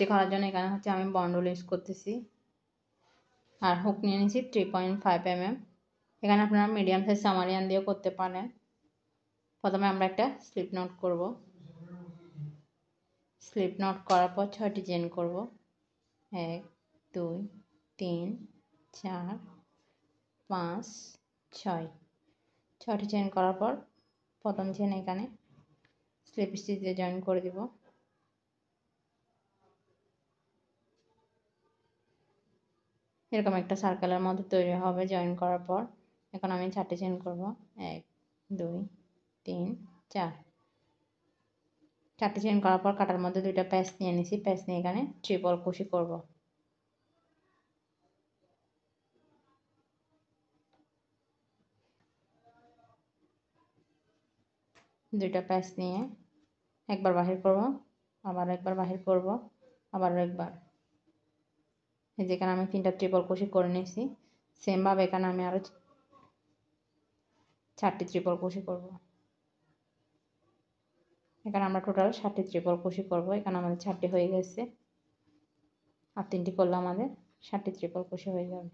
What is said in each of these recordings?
কাজটি করার জন্য এখানে হচ্ছে আমি বন্ডল ইউজ করতেছি আর হুক নিয়ে নিয়েছি 3.5 mm। এখানে আপনারা মিডিয়াম সাইজ সামারিয়ান দিয়েও করতে পারেন। প্রথমে আমরা একটা স্লিপ নট করব। স্লিপ নট করার পর 6টি চেইন করব। 1 2 3 4 5 6। 6টি চেইন করার পর প্রথম চেইন এখানে স্লিপ স্টিচ দিয়ে জয়েন করে দিব। এরকম একটা সার্কেলের মধ্যে তৈরি হবে জয়েন করার পর। এখন আমি 4টি চেইন করব। 1 2 3 4। 4টি চেইন করার পর কাটার মধ্যে 2টা প্যাচ নিয়ে নিছি। প্যাচ নিয়ে এখানে ট্রিপল কুশি করব। 2টা প্যাচ নিয়ে একবার বাহির করব, আবার একবার বাহির করব, আবার একবার। এই যেখানে আমি 3টা ট্রিপল কুশি করে নিয়েছি। সেম ভাবে এখানে আমি আরো 4টি ট্রিপল কুশি করব। এখানে আমরা টোটাল 7টি ট্রিপল কুশি করব। এখানে আমাদের 4টি হয়ে গেছে, আর 3টি করলে আমাদের 7টি ট্রিপল কুশি হয়ে যাবে।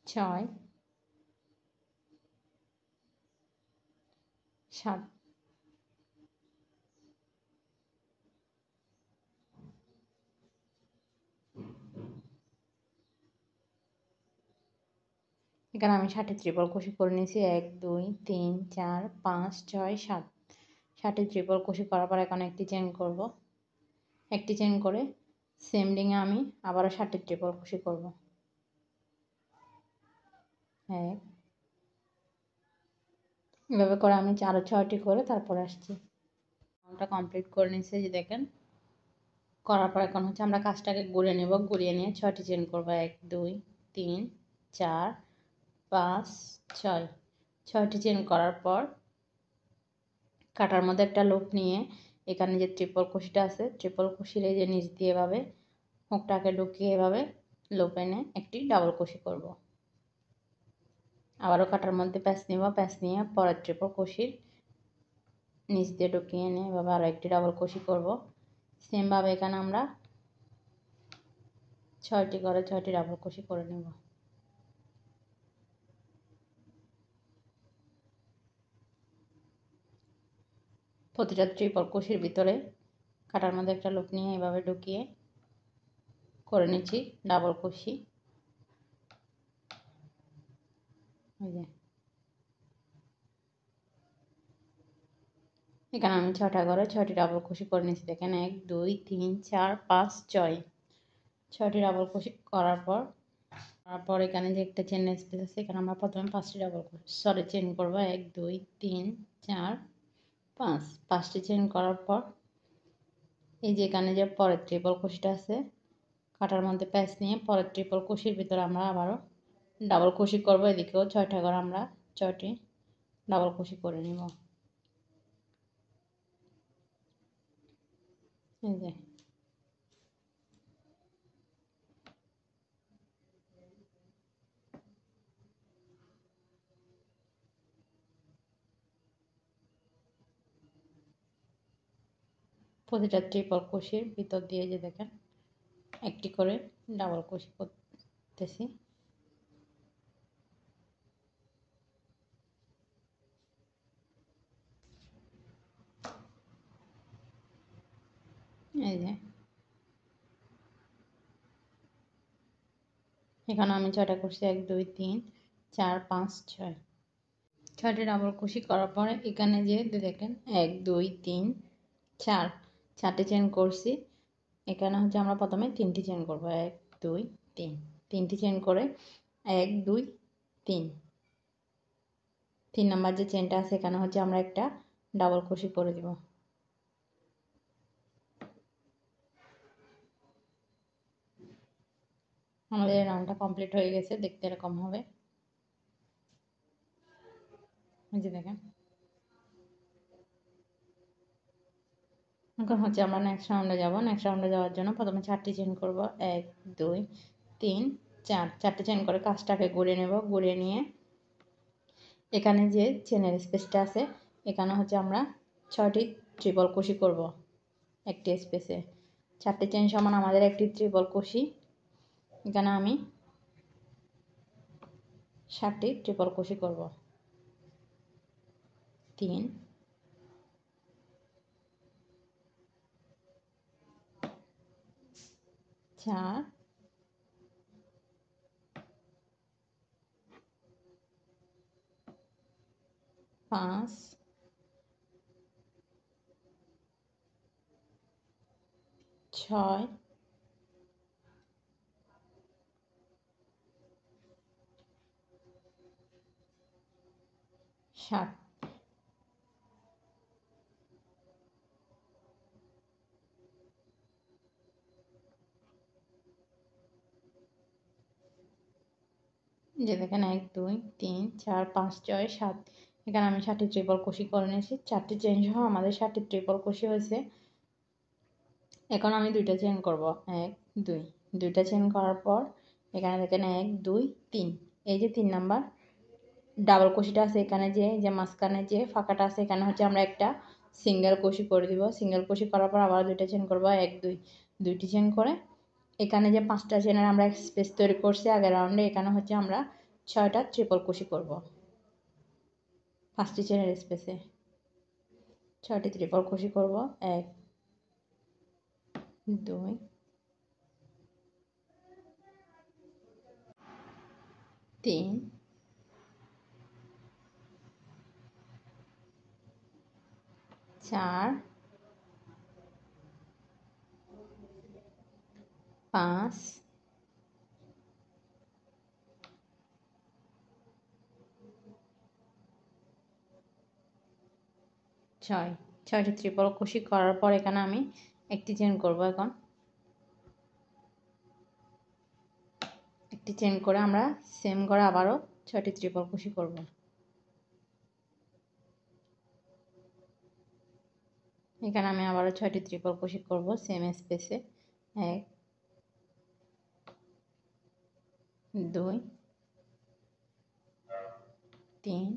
ছয় 7। এখানে আমি 7টি ট্রিপল কুশি করে নিয়েছি। 1 2 3 4 5 6 7। 7টি ট্রিপল কুশি করার পর এখানে একটি চেইন করব। একটি চেইন করে সেম রিংয়ে আমি আবারও 7টি ট্রিপল কুশি করব। 1। এভাবে করে আমি আরও 6টি করে তারপরে আসছি। রাউন্ডটা কমপ্লিট করে নিয়েছি, যে দেখেন। করার পর এখন হচ্ছে আমরা কাজটাকে ঘুরিয়ে নেব। ঘুরিয়ে নিয়ে 6টি চেইন করব। 1 2 3 4 5 6। 6টি চেইন করার পর কাটার মধ্যে একটা লুপ নিয়ে এখানে যে ট্রিপল কুশিটা আছে, ট্রিপল কুশির এই যে নিচ দিয়ে এভাবে হুকটাকে ঢুকিয়ে এভাবে লুপ এনে একটি ডাবল কুশি করব। আবারও কাটার মধ্যে প্যাচ নিব। প্যাচ নিয়ে পরের ট্রিপল কুশির নিচ দিয়ে ঢুকিয়ে এনে এভাবে আরও একটি ডাবল কুশি করব। সেমভাবে এখানে আমরা 6টি করে 6টি ডাবল কুশি করে নেব। প্রতিটা ট্রিপল কুশির ভিতরে কাটার মধ্যে একটা লুপ নিয়ে এভাবে ঢুকিয়ে করে নিচ্ছি ডাবল কুশি। এখানে আমি 6টা করে 6টি ডাবল কুশি করে নিচ্ছি। দেখেন 1 2 3 4 5 6। 6টি ডাবল কুশি করার পর এখানে যে একটা চেন স্পেস আছে, এখানে আমরা প্রথমে 5টি ডাবল চেন করব। 1 2 3 4 5। 5টি চেন করার পর এই যে এখানে যে পরের ট্রিপল কুশিটা আছে, কাটার মধ্যে প্যাচ নিয়ে পরের ট্রিপল কুশির ভিতরে আমরা আবারও ডাবল কুশি করব। এদিকেও 6টা করে আমরা 6টি ডাবল কুশি করে নেব। এই যে প্রতিটা ট্রিপল কুশির ভিতর দিয়ে যে দেখেন একটি করে ডাবল কুশি করতেছি। এই যে এখানে আমি 6টা করছি। 1 2 3 4 5 6। 6টি ডাবল কুশি করার পরে এখানে যে দেখেন 1 2 3 4। 4টি চেন করছি। এখানে হচ্ছে আমরা প্রথমে 3টি চেন করব। 1 2 3। 3টি চেন করে 1 2 3। 3 নাম্বার যে চেনটা আছে এখানে হচ্ছে আমরা একটা ডাবল কুশি করে দিব। আমাদের রাউন্ডটা কমপ্লিট হয়ে গেছে, দেখতে এরকম হবে। এই যে দেখেন। এখন হচ্ছে আমরা নেক্সট রাউন্ডে যাব। নেক্সট রাউন্ডে যাওয়ার জন্য প্রথমে 4টি চেন করব। 1 2 3 চারটে চেন করে কাজটাকে ঘুরিয়ে নেব। ঘুরিয়ে নিয়ে এখানে যে চেনের স্পেসটা আছে এখানে হচ্ছে আমরা 6টি ট্রিপল কুশি করব একটি স্পেসে। 4টে চেন সমান আমাদের একটি ট্রিপল কুশি। এখানে আমি 7টি ট্রিপল কুশি করব। 3 4 5 6 7। যে দেখেন 1 2 3 4 5 6 7। এখানে আমি 7টি ট্রিপল কুশি করে নিয়েছি। 4টি চেন সহ আমাদের 7টি ট্রিপল কুশি হয়েছে। এখন আমি 2টা চেন করব। 1 2 2টা চেন করার পর এখানে দেখেন 1 2 3। এই যে 3 নাম্বার ডাবল কুশিটা আছে এখানে যে মাঝখানে যে ফাঁকাটা আছে এখানে হচ্ছে আমরা একটা সিঙ্গেল কুশি করে দিব। সিঙ্গেল কুশি করার পর আবার 2টা চেন করব। 1 2 2টি চেন করে এখানে যে 5টা চেনের আমরা স্পেস তৈরি করছি আগের রাউন্ডে এখানে হচ্ছে আমরা 6টা ট্রিপল কুশি করব। 5টি চেনের স্পেসে 6টি ট্রিপল কুশি করব। 1 2 3 4 5 6। 6টি ট্রিপল কুশি করার পর এখানে আমি একটি চেন করব। এখন একটি চেন করে আমরা সেম করে আবারও 6টি ট্রিপল কুশি করব। এখানে আমি আবারও 6টি ট্রিপল কুশি করব সেম স্পেসে। 1 2 3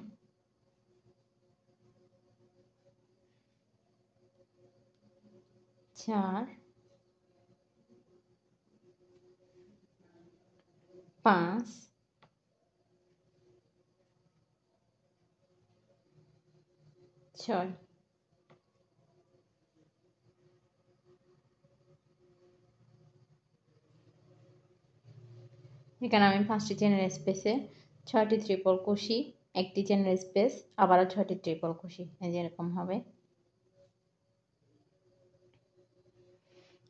4 5 6। এখানে আমি 5টি চেনের স্পেসে 6টি ট্রিপল কুশি, একটি চেনের স্পেস, আবারও 6টি ট্রিপল কুশি, এই যে এরকম হবে।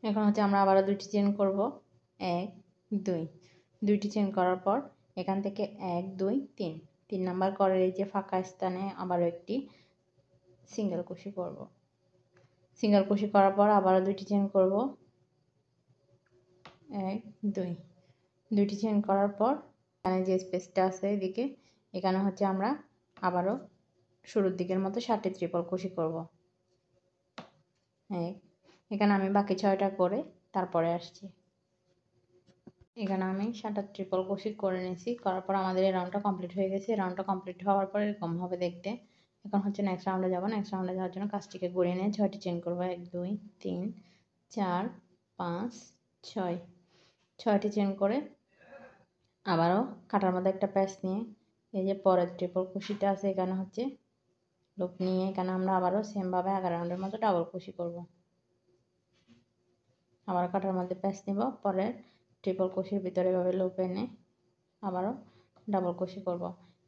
এখন হচ্ছে আমরা আবারও 2টি চেন করব। 1 2 2টি চেন করার পর এখান থেকে 1 2 3 3 নাম্বার করের এই যে ফাঁকা স্থানে আবারও একটি সিঙ্গেল কুশি করব। সিঙ্গেল কুশি করার পর আবারও 2টি চেন করব। 1 2 2টি চেন করার পর এখানে যে স্পেসটা আছে এদিকে এখানে হচ্ছে আমরা আবারও শুরুর দিকের মতো 7টি ট্রিপল কুশি করব। এখানে আমি বাকি 6টা করে তারপরে আসছি। এখানে আমি 7টা ট্রিপল কুশি করে নিয়েছি। করার পর আমাদের এই রাউন্ডটা কমপ্লিট হয়ে গেছে। রাউন্ডটা কমপ্লিট হওয়ার পর এরকম হবে দেখতে। এখন হচ্ছে নেক্সট রাউন্ডে যাব। নেক্সট রাউন্ডে যাওয়ার জন্য কাজটিকে ঘুরিয়ে নিয়ে 6টি চেন করব। 1 2 3 4 5 6। 6টি চেন করে আবারও কাটার মধ্যে একটা প্যাচ নিয়ে এই যে পরের ট্রিপল কুশিটা আছে এখানে হচ্ছে লুপ নিয়ে এখানে আমরা আবারও সেমভাবে 11 রাউন্ডের মতো ডাবল কুশি করব। আবার কাটার মধ্যে প্যাচ নিব, পরের ট্রিপল কুশির ভিতরে এভাবে লুপ এনে আবারও ডাবল কুশি করব।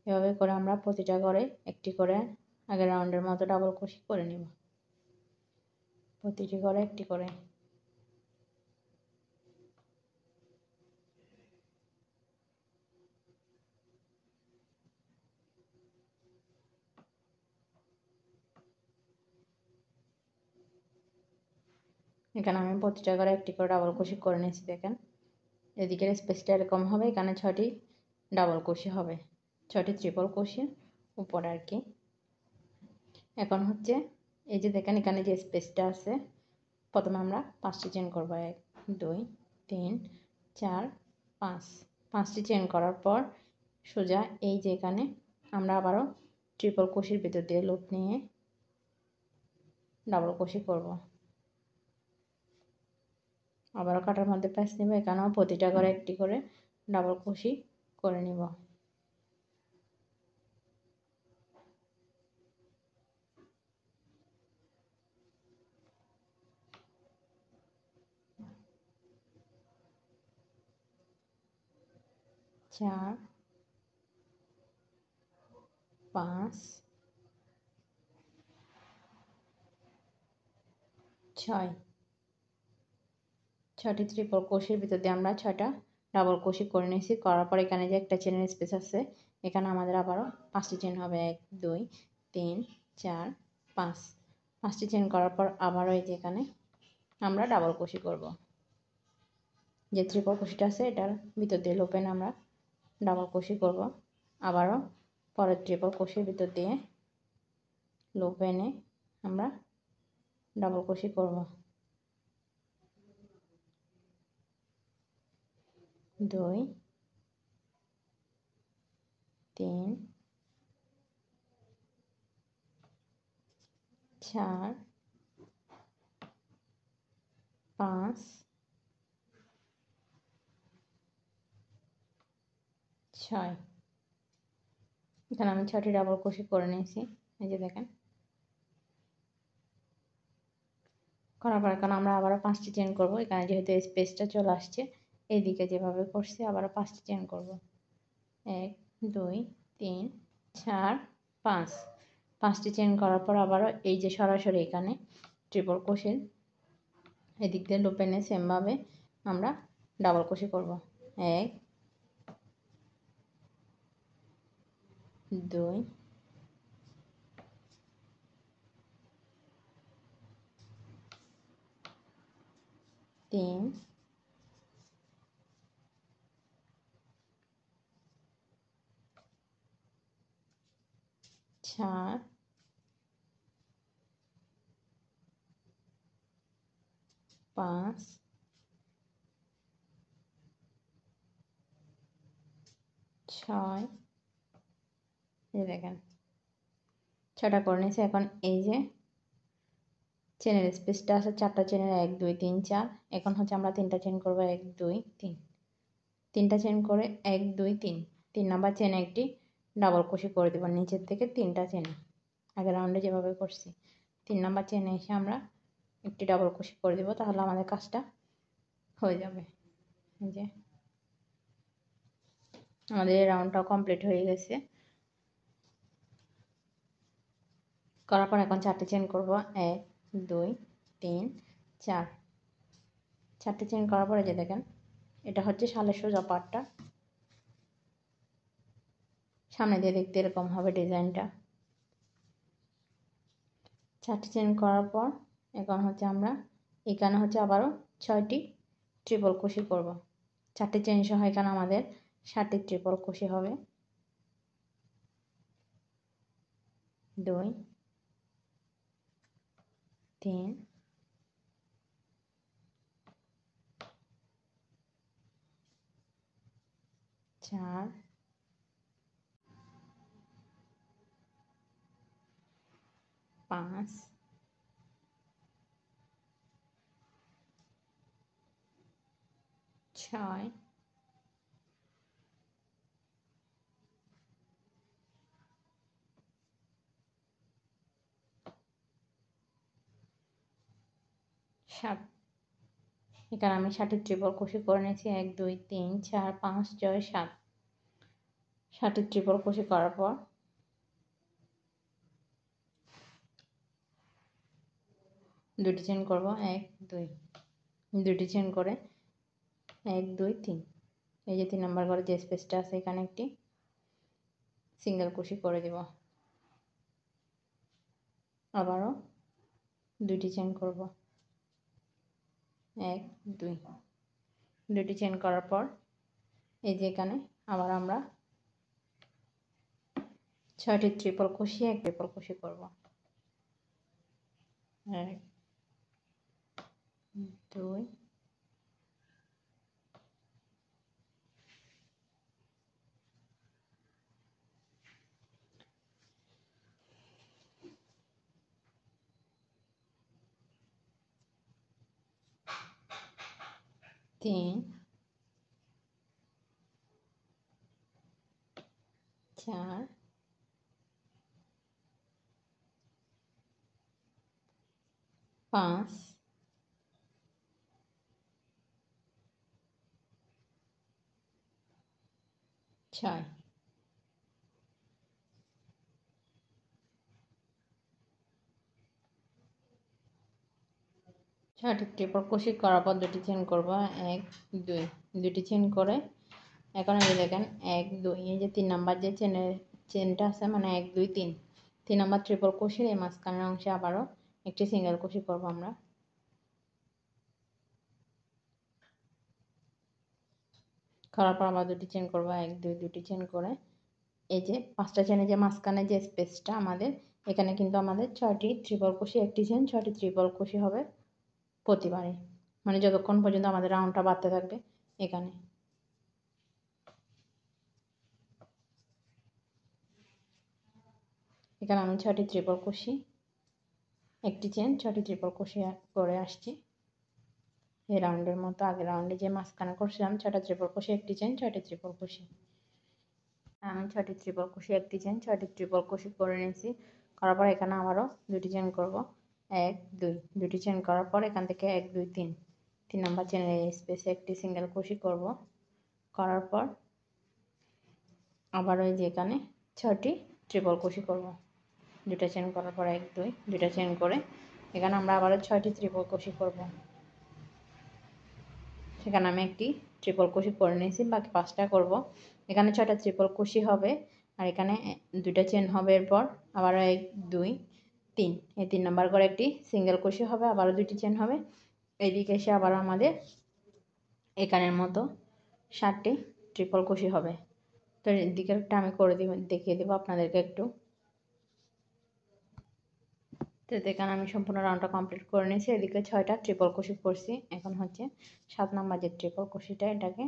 এভাবে করে আমরা প্রতিটা করে একটি করে আগের রাউন্ডের মতো ডাবল কুশি করে নিব, প্রতিটি করে একটি করে। এখানে আমি প্রতিটা করে একটি করে ডাবল কুশি করে নিয়েছি। দেখেন এদিকের স্পেসটা এরকম হবে। এখানে 6টি ডাবল কুশি হবে, 6টি ট্রিপল কুশি উপরে আর কি। এখন হচ্ছে এই যে দেখেন এখানে যে স্পেসটা আছে প্রথমে আমরা 5টি চেন করব। 1 2 3 4 5। 5টি চেন করার পর সোজা এই যে এখানে আমরা আবারও ট্রিপল ক্রোশের ভিতর দিয়ে লুপ নিয়ে ডাবল ক্রোশে করব। আবারও কাটার মধ্যে প্যাঁচ নেব, এখানেও প্রতিটা করে একটি করে ডাবল ক্রোশে করে নিব। চার, 5, 6, 6টি ট্রিপল ক্রোশের ভিতর দিয়ে আমরা 6টা ডাবল ক্রোশে করে নিয়েছি। করার পর এখানে যে একটা চেনের স্পেস আছে, এখানে আমাদের আবারও 5টি চেন হবে। 1, 2, 3, 4, 5। 5টি চেন করার পর আবারও এই যে এখানে আমরা ডাবল ক্রোশে করব। যে ট্রিপল ক্রোশেটা আছে এটার ভিতর দিয়ে লুপ এনে আমরা ডাবল ক্রোশে করব। আবারও পরের ট্রিপল ক্রোশের ভিতর দিয়ে লুপ এনে আমরা ডাবল ক্রোশে করব। 2, 3, 4, 5, 6। এখানে আমি 6টি ডাবল ক্রোশে করে নিয়েছি। এই যে দেখেন, করার পর এখন আমরা আবারও 5টি চেন করব। এখানে যেহেতু স্পেসটা চলে আসছে, এইদিকে যেভাবে করছি আবারও 5টি চেন করব। 1, 2, 3, 4, 5। 5টি চেন করার পর আবারও এই যে সরাসরি এখানে ট্রিপল ক্রোশের এদিক দিয়ে লুপ এনে সেমভাবে আমরা ডাবল ক্রোশে করব। 1, 2, 3, 4, 5, 6। এই দেখেন 6টা করে নিয়েছি। এখন এই যে চেনের স্পেসটা আছে 4টা চেনের 1, 2, 3, 4। এখন হচ্ছে আমরা 3টা চেন করব। 1, 2, 3। 3টা চেন করে 1, 2, 3। 3 নাম্বার চেনে একটি ডাবল ক্রোশে করে দেব নিচের থেকে 3টা চেনে, আগে রাউন্ডে যেভাবে করছি। 3 নাম্বার চেনে এসে আমরা একটি ডাবল ক্রোশে করে দেব, তাহলে আমাদের কাজটা হয়ে যাবে। এই যে আমাদের এই রাউন্ডটাও কমপ্লিট হয়ে গেছে। করার পর এখন 4টে চেন করব। 1, 2, 3, 4। 4টে চেন করার পরে যে দেখেন এটা হচ্ছে শালের সোজা পাটটা, সামনে দিয়ে দেখতে এরকম হবে ডিজাইনটা। 4টে চেন করার পর এখন হচ্ছে আমরা এখানে হচ্ছে আবারও 6টি ট্রিপল ক্রোশে করব। 4টে চেন সহ এখানে আমাদের 7টি ট্রিপল ক্রোশে হবে। 2, 3, 4, 5, 6, 7। এখানে আমি 7টি ট্রিপল ক্রোশে করে নিয়েছি। 1, 2, 3, 4, 5, 6, 7। 7টি ট্রিপল ক্রোশে করার পর দুটি চেন করব। 1, 2। দুটি চেন করে 1, 2, 3। এই যে 3 নাম্বার ঘরে যে স্পেসটা আছে এখানে একটি সিঙ্গেল ক্রোশে করে দেব। আবারও দুটি চেন করব। 1, 2। দুটি চেন করার পর এই যে এখানে আবার আমরা 6টি ট্রিপল ক্রোশে এক ট্রিপল ক্রোশে করব। 1, 2, 3 4 5 6 6টি ট্রিপল ক্রোশেট করার পর দুটি চেন করব 1 2 দুটি চেন করে এখন এই দেখেন 1 2 এই যে 3 নাম্বার যে চেনটা আছে মানে 1 2 3 3 নাম্বার ট্রিপল ক্রোশেট এই মাঝখানের অংশে আবারও একটি সিঙ্গেল ক্রোশেট করব আমরা করার পর আবার দুটি চেন করব 1 2 দুটি চেন করে এই যে পাঁচটা চেনে যে মাঝখানে যে স্পেসটা আমাদের এখানে কিন্তু আমাদের 6টি ট্রিপল ক্রোশেট একটি চেন 6টি ট্রিপল ক্রোশেট হবে প্রতিবারে মানে যতক্ষণ পর্যন্ত আমাদের রাউন্ডটা বাড়তে থাকবে এখানে এখানে আমি 6টি ট্রিপল ক্রোশেট একটি চেন 6টি ট্রিপল ক্রোশেট করে আসছি এই রাউন্ডের মতো আগের রাউন্ডে যে মাঝখানে করছিলাম 6টা ট্রিপল ক্রোশেট একটি চেন 6টি ট্রিপল ক্রোশেট আমি 6টি ট্রিপল ক্রোশেট একটি চেন 6টি ট্রিপল ক্রোশেট করে নিয়েছি করার পর এখানে আবারও দুটি চেন করব 1 2 দুটি চেন করার পর এখান থেকে 1 2 3 3 নাম্বার চেনের স্পেসে একটি সিঙ্গেল ক্রোশেট করব করার পর আবার ওই যে এখানে 6টি ট্রিপল ক্রোশেট করব দুটো চেন করার পর 1 2 দুটো চেন করে এখানে আমরা আবারও 6টি ট্রিপল ক্রোশেট করব সেখানে আমি একটি ট্রিপল ক্রোশেট করে নিয়েছি বাকি 5টা করব এখানে 6টা ট্রিপল ক্রোশেট হবে আর এখানে দুটো চেন হবে এরপর আবার 1 2 3 এই 3 নাম্বার করে একটি সিঙ্গেল ক্রোশেট হবে আবারও দুটি চেন হবে এইদিকে এসে আবার আমাদের এখানের মতো 7টি ট্রিপল ক্রোশেট হবে তো এদিকে একটা আমি করে দেখিয়ে দেবো আপনাদেরকে একটু তো এখানে আমি সম্পূর্ণ রাউন্ডটা কমপ্লিট করে নিয়েছি এদিকে 6টা ট্রিপল ক্রোশেট করছি এখন হচ্ছে 7 নাম্বার যে ট্রিপল ক্রোশেটটা এটাকে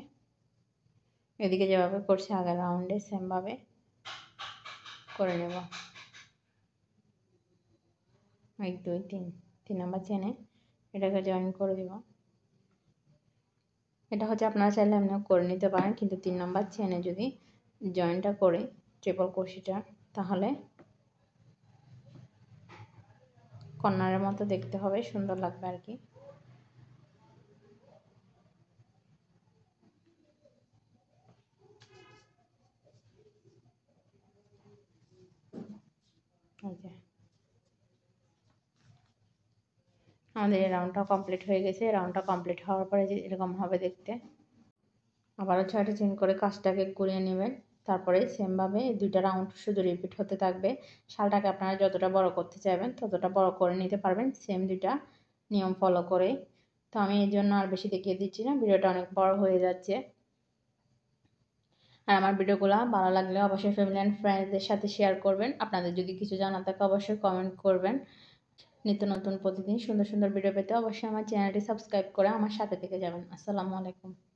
এদিকে যেভাবে করছি আগের রাউন্ডে সেমভাবে করে নেব 1 2 3 3 নাম্বার চেনে এটাকে জয়েন করে দিব এটা হচ্ছে আপনারা চাইলে এমনিও করে নিতে পারেন কিন্তু 3 নাম্বার চেনে যদি জয়েনটা করে ট্রিপল ক্রোশেটটা তাহলে কর্নারের মতো দেখতে হবে সুন্দর লাগবে আর কি আমাদের এই রাউন্ডটা কমপ্লিট হয়ে গেছে রাউন্ডটা কমপ্লিট হওয়ার পরে যে এরকম হবে দেখতে আবারও 6টা চেন করে কাজটাকে ঘুরিয়ে নেবেন তারপরে সেমভাবে দুইটা রাউন্ড শুধু রিপিট হতে থাকবে শালটাকে আপনারা যতটা বড় করতে চাইবেন ততটা বড় করে নিতে পারবেন সেম দুইটা নিয়ম ফলো করে তো আমি এই জন্য আর বেশি দেখিয়ে দিচ্ছি না ভিডিওটা অনেক বড় হয়ে যাচ্ছে আর আমার ভিডিওগুলো ভালো লাগলে অবশ্যই ফ্যামিলি অ্যান্ড ফ্রেন্ডসদের সাথে শেয়ার করবেন আপনাদের যদি কিছু জানা থাকে অবশ্যই কমেন্ট করবেন নিত্য নতুন প্রতিদিন সুন্দর সুন্দর ভিডিও পেতে অবশ্যই আমার চ্যানেলটি সাবস্ক্রাইব করে আমার সাথে থেকে যাবেন আসসালামু আলাইকুম